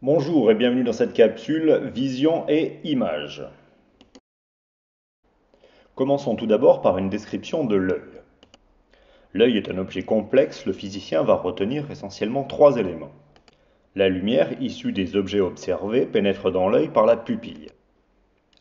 Bonjour et bienvenue dans cette capsule Vision et images. Commençons tout d'abord par une description de l'œil. L'œil est un objet complexe, le physicien va retenir essentiellement trois éléments. La lumière issue des objets observés pénètre dans l'œil par la pupille.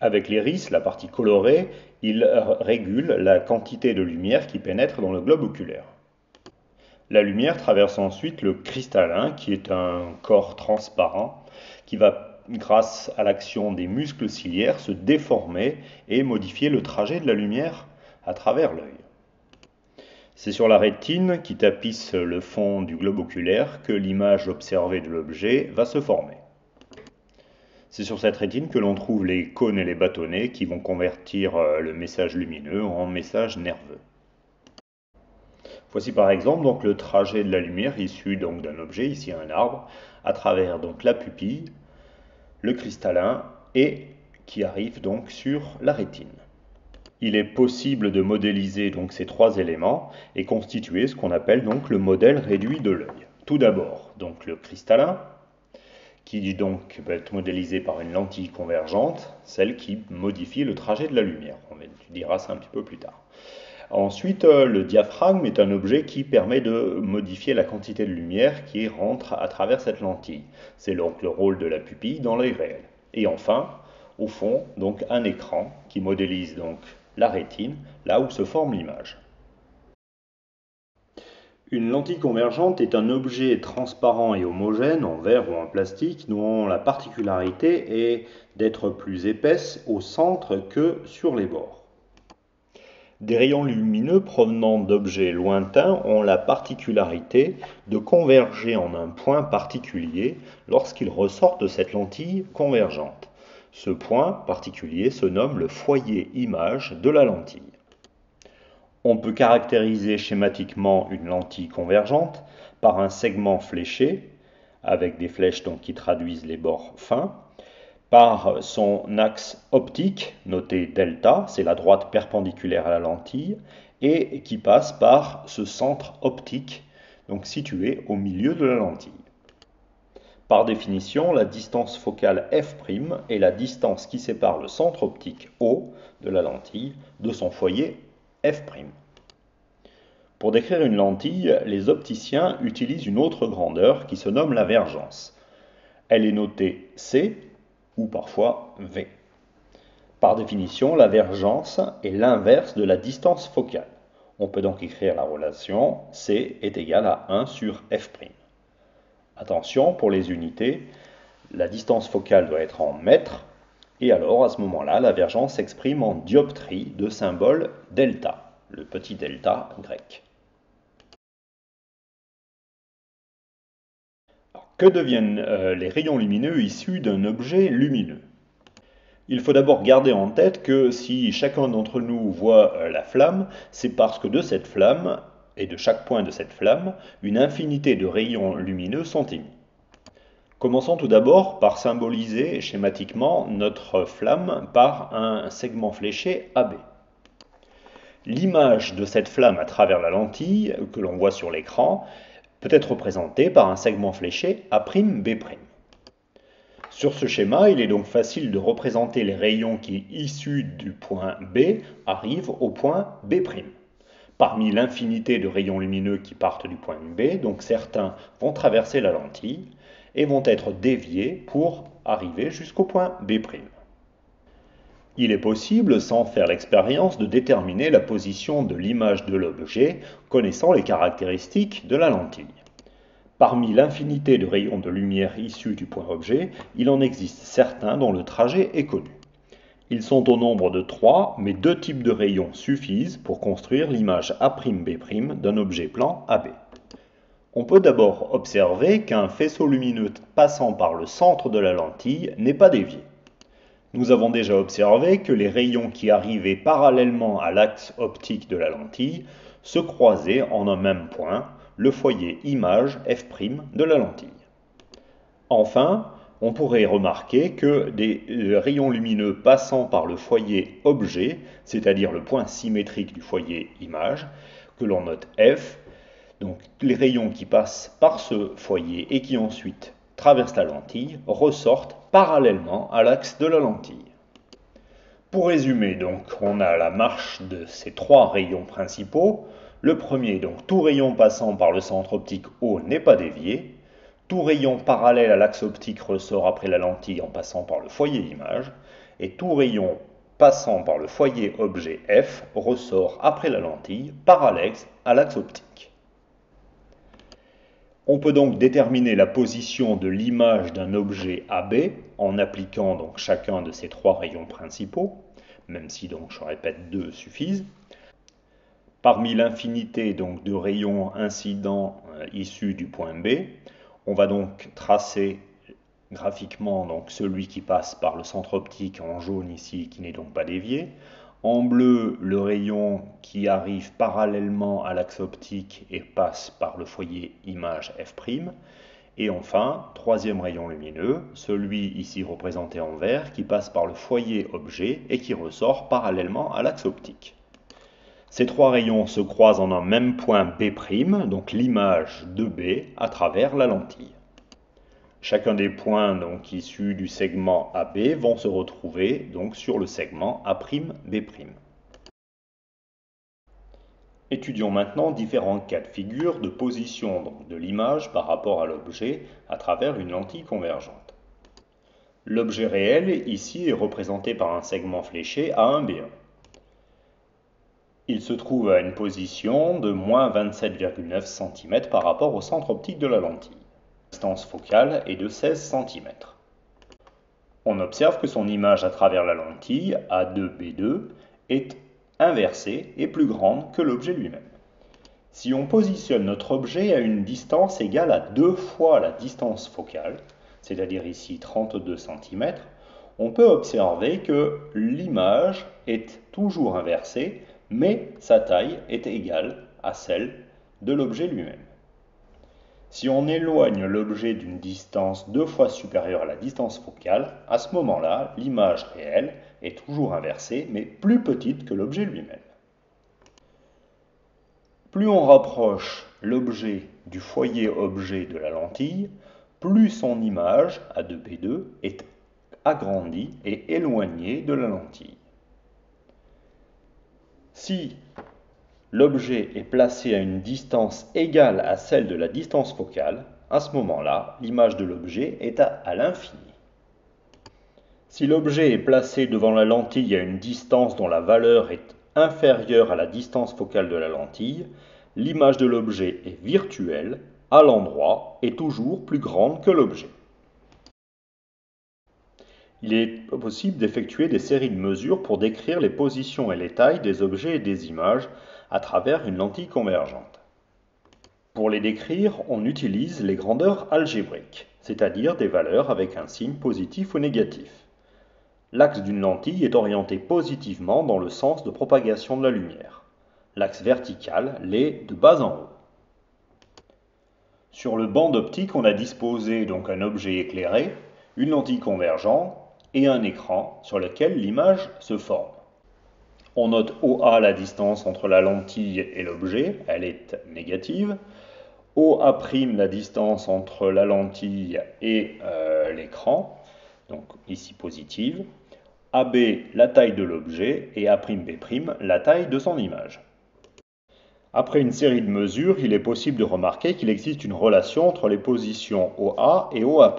Avec l'iris, la partie colorée, il régule la quantité de lumière qui pénètre dans le globe oculaire. La lumière traverse ensuite le cristallin, qui est un corps transparent, qui va, grâce à l'action des muscles ciliaires, se déformer et modifier le trajet de la lumière à travers l'œil. C'est sur la rétine, qui tapisse le fond du globe oculaire, que l'image observée de l'objet va se former. C'est sur cette rétine que l'on trouve les cônes et les bâtonnets qui vont convertir le message lumineux en message nerveux. Voici par exemple donc le trajet de la lumière issue donc d'un objet, ici un arbre, à travers donc la pupille, le cristallin et qui arrive donc sur la rétine. Il est possible de modéliser donc ces trois éléments et constituer ce qu'on appelle donc le modèle réduit de l'œil. Tout d'abord donc le cristallin qui donc peut être modélisé par une lentille convergente, celle qui modifie le trajet de la lumière. On étudiera ça un petit peu plus tard. Ensuite, le diaphragme est un objet qui permet de modifier la quantité de lumière qui rentre à travers cette lentille. C'est donc le rôle de la pupille dans l'œil réel. Et enfin, au fond, donc un écran qui modélise donc la rétine, là où se forme l'image. Une lentille convergente est un objet transparent et homogène en verre ou en plastique dont la particularité est d'être plus épaisse au centre que sur les bords. Des rayons lumineux provenant d'objets lointains ont la particularité de converger en un point particulier lorsqu'ils ressortent de cette lentille convergente. Ce point particulier se nomme le foyer image de la lentille. On peut caractériser schématiquement une lentille convergente par un segment fléché, avec des flèches donc qui traduisent les bords fins, par son axe optique, noté delta, c'est la droite perpendiculaire à la lentille, et qui passe par ce centre optique, donc situé au milieu de la lentille. Par définition, la distance focale f' est la distance qui sépare le centre optique O de la lentille de son foyer f'. Pour décrire une lentille, les opticiens utilisent une autre grandeur qui se nomme la vergence. Elle est notée C ou parfois V. Par définition, la vergence est l'inverse de la distance focale. On peut donc écrire la relation C est égale à 1 sur f'. Attention, pour les unités, la distance focale doit être en mètres, et alors à ce moment-là, la vergence s'exprime en dioptrie de symbole delta, le petit delta grec. Alors, que deviennent les rayons lumineux issus d'un objet lumineux? Il faut d'abord garder en tête que si chacun d'entre nous voit la flamme, c'est parce que de cette flamme, et de chaque point de cette flamme, une infinité de rayons lumineux sont émis. Commençons tout d'abord par symboliser schématiquement notre flamme par un segment fléché AB. L'image de cette flamme à travers la lentille, que l'on voit sur l'écran, peut être représentée par un segment fléché A'B'. Sur ce schéma, il est donc facile de représenter les rayons qui, issus du point B, arrivent au point B'. Parmi l'infinité de rayons lumineux qui partent du point B, donc certains vont traverser la lentille et vont être déviés pour arriver jusqu'au point B'. Il est possible, sans faire l'expérience, de déterminer la position de l'image de l'objet, connaissant les caractéristiques de la lentille. Parmi l'infinité de rayons de lumière issus du point objet, il en existe certains dont le trajet est connu. Ils sont au nombre de 3, mais 2 types de rayons suffisent pour construire l'image A'B' d'un objet plan AB. On peut d'abord observer qu'un faisceau lumineux passant par le centre de la lentille n'est pas dévié. Nous avons déjà observé que les rayons qui arrivaient parallèlement à l'axe optique de la lentille se croisaient en un même point, le foyer image f' de la lentille. Enfin, on pourrait remarquer que des rayons lumineux passant par le foyer objet, c'est-à-dire le point symétrique du foyer image, que l'on note F, donc les rayons qui passent par ce foyer et qui ensuite traversent la lentille ressortent parallèlement à l'axe de la lentille. Pour résumer, donc, on a la marche de ces trois rayons principaux. Le premier, donc tout rayon passant par le centre optique O n'est pas dévié. Tout rayon parallèle à l'axe optique ressort après la lentille en passant par le foyer image. Et tout rayon passant par le foyer objet F ressort après la lentille parallèle à l'axe optique. On peut donc déterminer la position de l'image d'un objet AB en appliquant donc chacun de ces trois rayons principaux, même si donc je répète 2 suffisent. Parmi l'infinité donc de rayons incidents issus du point B, on va donc tracer graphiquement donc celui qui passe par le centre optique en jaune ici, qui n'est donc pas dévié. En bleu, le rayon qui arrive parallèlement à l'axe optique et passe par le foyer image F'. Et enfin, troisième rayon lumineux, celui ici représenté en vert qui passe par le foyer objet et qui ressort parallèlement à l'axe optique. Ces trois rayons se croisent en un même point B', donc l'image de B à travers la lentille. Chacun des points donc issus du segment AB vont se retrouver donc sur le segment A'B'. Étudions maintenant différents cas de figure de position donc, de l'image par rapport à l'objet à travers une lentille convergente. L'objet réel ici est représenté par un segment fléché A1B1. Il se trouve à une position de moins 27,9 cm par rapport au centre optique de la lentille. La distance focale est de 16 cm. On observe que son image à travers la lentille, A2B2, est inversée et plus grande que l'objet lui-même. Si on positionne notre objet à une distance égale à 2 fois la distance focale, c'est-à-dire ici 32 cm, on peut observer que l'image est toujours inversée, mais sa taille est égale à celle de l'objet lui-même. Si on éloigne l'objet d'une distance 2 fois supérieure à la distance focale, à ce moment-là, l'image réelle est toujours inversée, mais plus petite que l'objet lui-même. Plus on rapproche l'objet du foyer objet de la lentille, plus son image, A2B2, est agrandie et éloignée de la lentille. Si l'objet est placé à une distance égale à celle de la distance focale, à ce moment-là, l'image de l'objet est à l'infini. Si l'objet est placé devant la lentille à une distance dont la valeur est inférieure à la distance focale de la lentille, l'image de l'objet est virtuelle à l'endroit et toujours plus grande que l'objet. Il est possible d'effectuer des séries de mesures pour décrire les positions et les tailles des objets et des images à travers une lentille convergente. Pour les décrire, on utilise les grandeurs algébriques, c'est-à-dire des valeurs avec un signe positif ou négatif. L'axe d'une lentille est orienté positivement dans le sens de propagation de la lumière. L'axe vertical l'est de bas en haut. Sur le banc d'optique, on a disposé donc un objet éclairé, une lentille convergente et un écran sur lequel l'image se forme. On note OA la distance entre la lentille et l'objet, elle est négative. OA' la distance entre la lentille et l'écran, donc ici positive. AB la taille de l'objet et A'B' la taille de son image. Après une série de mesures, il est possible de remarquer qu'il existe une relation entre les positions OA et OA',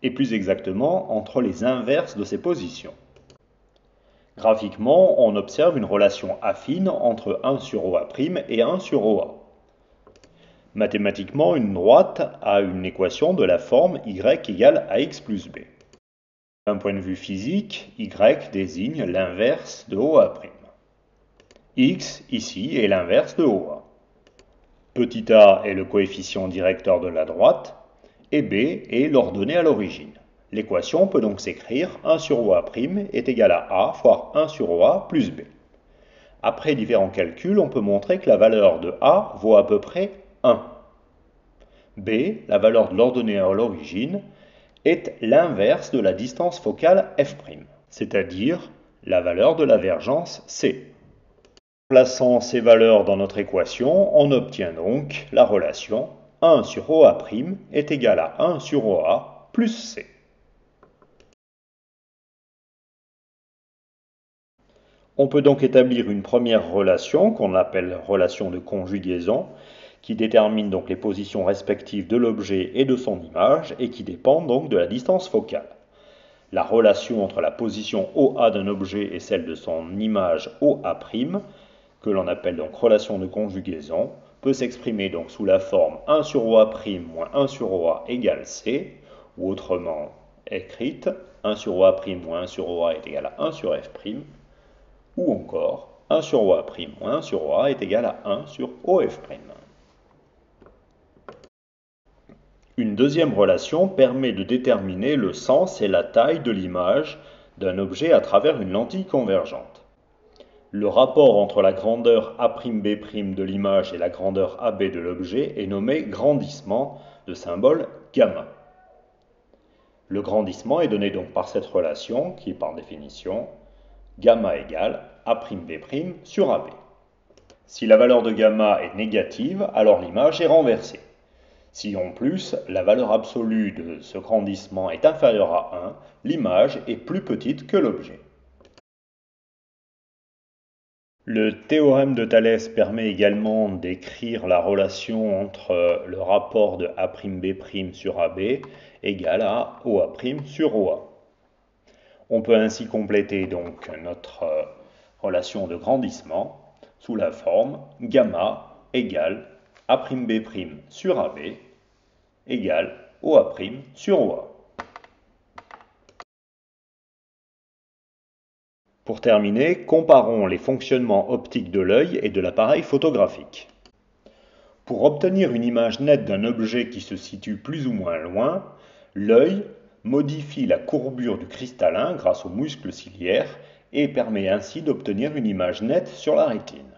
et plus exactement entre les inverses de ces positions. Graphiquement, on observe une relation affine entre 1 sur OA' et 1 sur OA. Mathématiquement, une droite a une équation de la forme y égale à x plus b. D'un point de vue physique, y désigne l'inverse de OA'. X, ici, est l'inverse de OA. Petit a est le coefficient directeur de la droite, et b est l'ordonnée à l'origine. L'équation peut donc s'écrire 1 sur OA' est égal à a fois 1 sur OA plus b. Après différents calculs, on peut montrer que la valeur de a vaut à peu près 1. B, la valeur de l'ordonnée à l'origine, est l'inverse de la distance focale f', c'est-à-dire la valeur de la vergence c. En plaçant ces valeurs dans notre équation, on obtient donc la relation 1 sur OA' est égal à 1 sur OA plus C. On peut donc établir une première relation qu'on appelle relation de conjugaison, qui détermine donc les positions respectives de l'objet et de son image et qui dépend donc de la distance focale. La relation entre la position OA d'un objet et celle de son image OA', que l'on appelle donc relation de conjugaison, peut s'exprimer donc sous la forme 1 sur OA' moins 1 sur OA égale C, ou autrement écrite 1 sur OA' moins 1 sur OA est égal à 1 sur F', ou encore 1 sur OA' moins 1 sur OA est égal à 1 sur OF'. Une deuxième relation permet de déterminer le sens et la taille de l'image d'un objet à travers une lentille convergente. Le rapport entre la grandeur A'B' de l'image et la grandeur AB de l'objet est nommé grandissement de symbole gamma. Le grandissement est donné donc par cette relation qui est par définition gamma égale A'B' sur AB. Si la valeur de gamma est négative, alors l'image est renversée. Si en plus la valeur absolue de ce grandissement est inférieure à 1, l'image est plus petite que l'objet. Le théorème de Thalès permet également d'écrire la relation entre le rapport de A'B' sur AB égal à OA' sur OA. On peut ainsi compléter donc notre relation de grandissement sous la forme gamma égale A'B' sur AB égale OA' sur OA. Pour terminer, comparons les fonctionnements optiques de l'œil et de l'appareil photographique. Pour obtenir une image nette d'un objet qui se situe plus ou moins loin, l'œil modifie la courbure du cristallin grâce aux muscles ciliaires et permet ainsi d'obtenir une image nette sur la rétine.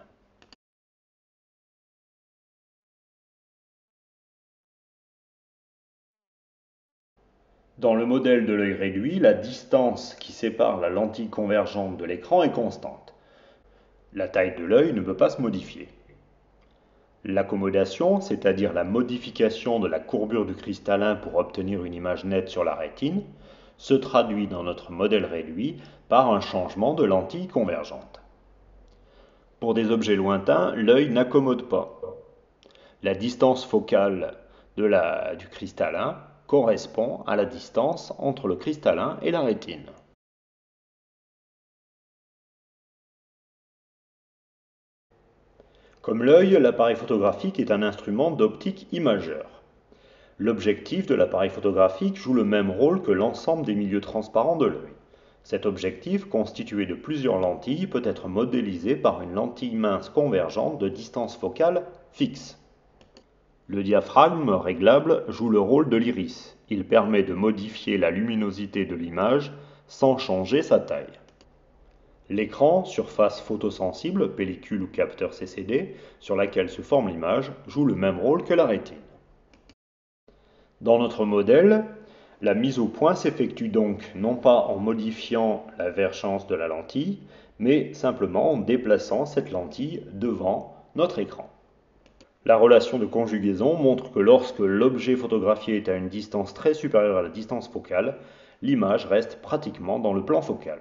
Dans le modèle de l'œil réduit, la distance qui sépare la lentille convergente de l'écran est constante. La taille de l'œil ne peut pas se modifier. L'accommodation, c'est-à-dire la modification de la courbure du cristallin pour obtenir une image nette sur la rétine, se traduit dans notre modèle réduit par un changement de lentille convergente. Pour des objets lointains, l'œil n'accommode pas. La distance focale du cristallin correspond à la distance entre le cristallin et la rétine. Comme l'œil, l'appareil photographique est un instrument d'optique imageur. L'objectif de l'appareil photographique joue le même rôle que l'ensemble des milieux transparents de l'œil. Cet objectif, constitué de plusieurs lentilles, peut être modélisé par une lentille mince convergente de distance focale fixe. Le diaphragme réglable joue le rôle de l'iris. Il permet de modifier la luminosité de l'image sans changer sa taille. L'écran, surface photosensible, pellicule ou capteur CCD, sur laquelle se forme l'image, joue le même rôle que la rétine. Dans notre modèle, la mise au point s'effectue donc non pas en modifiant la vergence de la lentille, mais simplement en déplaçant cette lentille devant notre écran. La relation de conjugaison montre que lorsque l'objet photographié est à une distance très supérieure à la distance focale, l'image reste pratiquement dans le plan focal.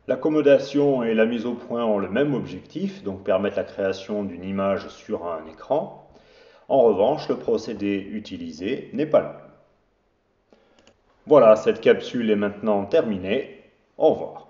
L'accommodation et la mise au point ont le même objectif, donc permettent la création d'une image sur un écran. En revanche, le procédé utilisé n'est pas le même. Voilà, cette capsule est maintenant terminée. Au revoir.